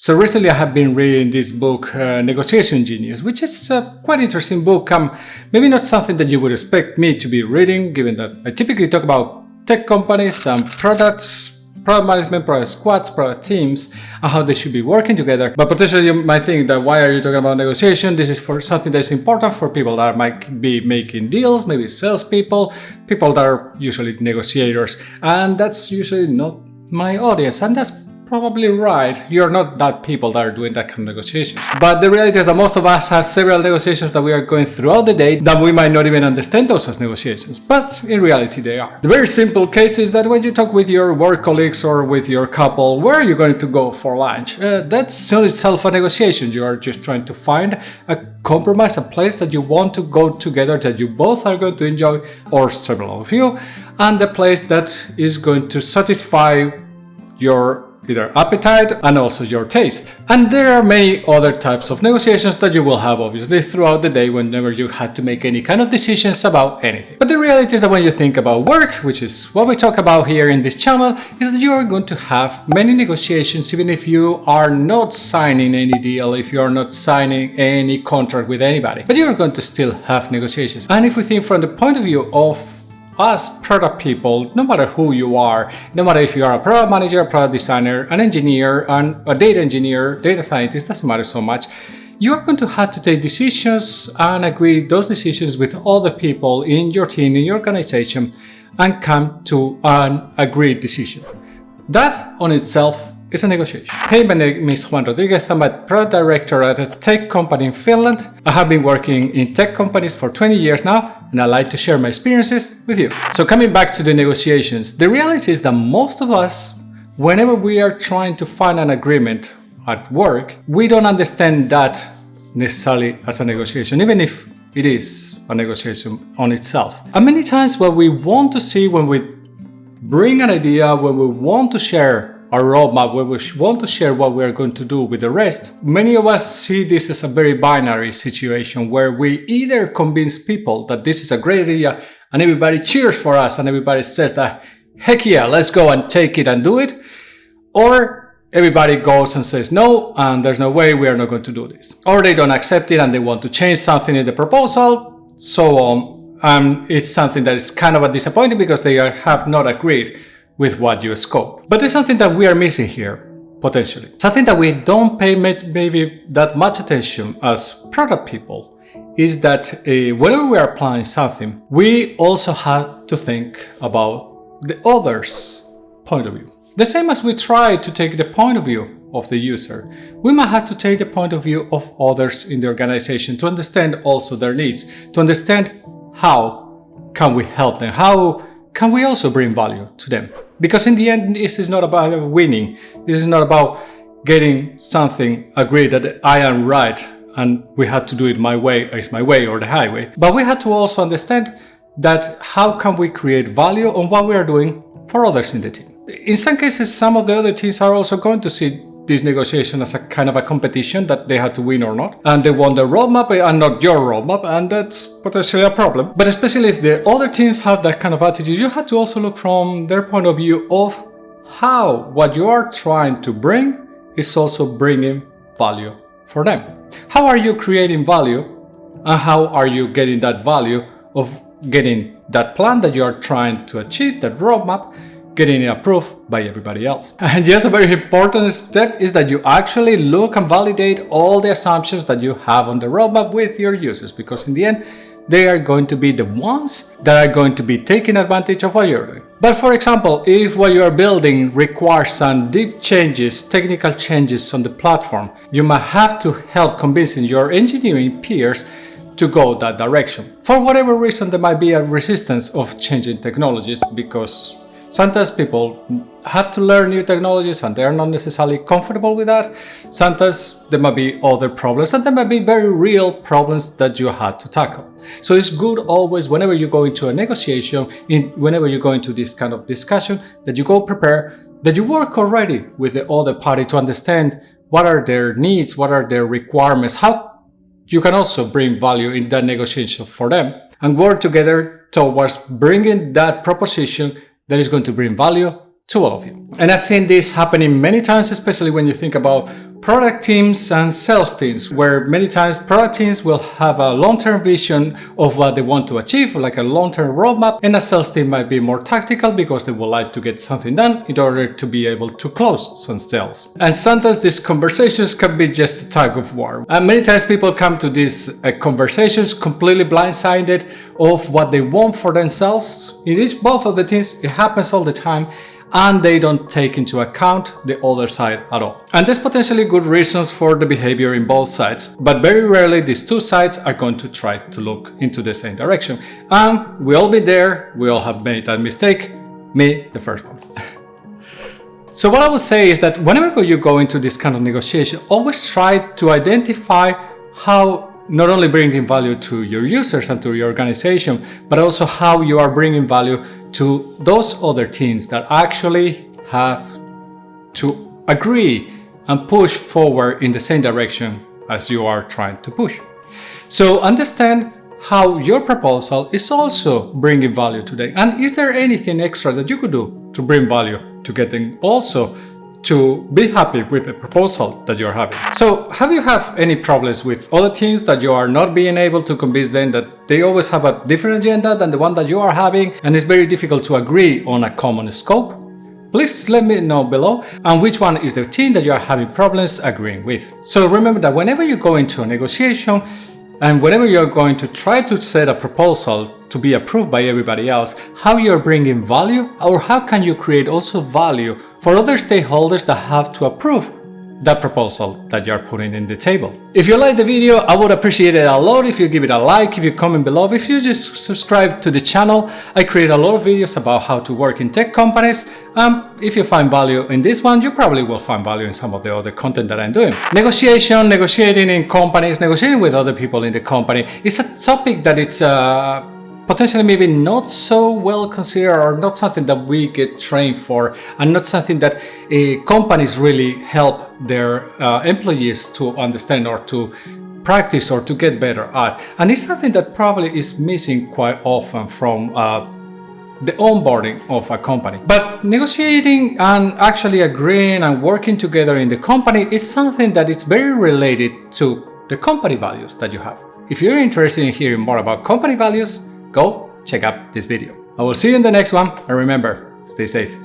So recently I have been reading this book, Negotiation Genius, which is a quite interesting book. Maybe not something that you would expect me to be reading, given that I typically talk about tech companies and products, product management, product squads, product teams, and how they should be working together. But potentially you might think that why are you talking about negotiation? This is for something that is important for people that might be making deals, maybe salespeople, people that are usually negotiators. And that's usually not my audience. And that's probably right. You're not that people that are doing that kind of negotiations. But the reality is that most of us have several negotiations that we are going throughout the day that we might not even understand those as negotiations. But in reality, they are. The very simple case is that when you talk with your work colleagues or with your couple, where are you going to go for lunch? That's in itself a negotiation. You are just trying to find a compromise, a place that you want to go together, that you both are going to enjoy, or several of you, and the place that is going to satisfy your either appetite and also your taste. And there are many other types of negotiations that you will have obviously throughout the day whenever you had to make any kind of decisions about anything. But the reality is that when you think about work, which is what we talk about here in this channel, is that you are going to have many negotiations even if you are not signing any deal, if you are not signing any contract with anybody. But you are going to still have negotiations. And if we think from the point of view of us product people, no matter who you are, no matter if you are a product manager, a product designer, an engineer, and a data engineer, data scientist, doesn't matter so much, you are going to have to take decisions and agree those decisions with other people in your team, in your organization, and come to an agreed decision. That on itself is a negotiation. Hey, my name is Juan Rodriguez. I'm a product director at a tech company in Finland. I have been working in tech companies for 20 years now, and I like to share my experiences with you. So coming back to the negotiations, the reality is that most of us, whenever we are trying to find an agreement at work, we don't understand that necessarily as a negotiation, even if it is a negotiation on itself. And many times what we want to see when we bring an idea, when we want to share our roadmap, where we want to share what we are going to do with the rest, many of us see this as a very binary situation where we either convince people that this is a great idea and everybody cheers for us and everybody says that, heck yeah, let's go and take it and do it, or everybody goes and says no, and there's no way, we are not going to do this. Or they don't accept it and they want to change something in the proposal, so on. It's something that is kind of a disappointing because they have not agreed with what you scope. But there's something that we are missing here, potentially. Something that we don't pay maybe that much attention as product people is that whenever we are planning something, we also have to think about the other's point of view. The same as we try to take the point of view of the user, we might have to take the point of view of others in the organization to understand also their needs, to understand how can we help them, how can we also bring value to them? Because in the end, this is not about winning. This is not about getting something agreed that I am right and we have to do it my way, is my way, or the highway. But we have to also understand that how can we create value on what we are doing for others in the team. In some cases, some of the other teams are also going to see this negotiation as a kind of a competition that they have to win or not, and they want the roadmap and not your roadmap, and that's potentially a problem. But especially if the other teams have that kind of attitude, you have to also look from their point of view of how what you are trying to bring is also bringing value for them. How are you creating value, and how are you getting that value of getting that plan that you are trying to achieve, that roadmap, getting it approved by everybody else. And just a very important step is that you actually look and validate all the assumptions that you have on the roadmap with your users, because in the end, they are going to be the ones that are going to be taking advantage of what you're doing. But for example, if what you are building requires some deep changes, technical changes on the platform, you might have to help convincing your engineering peers to go that direction. For whatever reason, there might be a resistance of changing technologies because sometimes people have to learn new technologies and they're not necessarily comfortable with that. Sometimes there might be other problems and there might be very real problems that you had to tackle. So it's good always, whenever you go into a negotiation, whenever you go into this kind of discussion, that you go prepare, that you work already with the other party to understand what are their needs, what are their requirements, how you can also bring value in that negotiation for them, and work together towards bringing that proposition that is going to bring value to all of you. And I've seen this happening many times, especially when you think about product teams and sales teams, where many times product teams will have a long-term vision of what they want to achieve, like a long-term roadmap, and a sales team might be more tactical because they would like to get something done in order to be able to close some sales. And sometimes these conversations can be just a tug of war. And many times people come to these conversations completely blindsided of what they want for themselves. It is both of the teams, it happens all the time, and they don't take into account the other side at all. And there's potentially good reasons for the behavior in both sides, but very rarely these two sides are going to try to look into the same direction. And we all been there, we all have made that mistake, me the first one. So what I would say is that whenever you go into this kind of negotiation, always try to identify how not only bringing value to your users and to your organization, but also how you are bringing value to those other teams that actually have to agree and push forward in the same direction as you are trying to push. So understand how your proposal is also bringing value to them. And is there anything extra that you could do to bring value to get them also to be happy with the proposal that you're having? So have you have any problems with other teams that you are not being able to convince them that they always have a different agenda than the one that you are having, and it's very difficult to agree on a common scope? Please let me know below, and which one is the team that you are having problems agreeing with. So remember that whenever you go into a negotiation and whenever you're going to try to set a proposal to be approved by everybody else, how you're bringing value, or how can you create also value for other stakeholders that have to approve that proposal that you're putting in the table. If you like the video, I would appreciate it a lot if you give it a like, if you comment below, if you just subscribe to the channel. I create a lot of videos about how to work in tech companies. If you find value in this one, you probably will find value in some of the other content that I'm doing. Negotiation, negotiating in companies, negotiating with other people in the company is a topic that it's potentially maybe not so well considered, or not something that we get trained for, and not something that companies really help their employees to understand or to practice or to get better at. And it's something that probably is missing quite often from the onboarding of a company. But negotiating and actually agreeing and working together in the company is something that is very related to the company values that you have. If you're interested in hearing more about company values, go check out this video. I will see you in the next one, and remember, stay safe.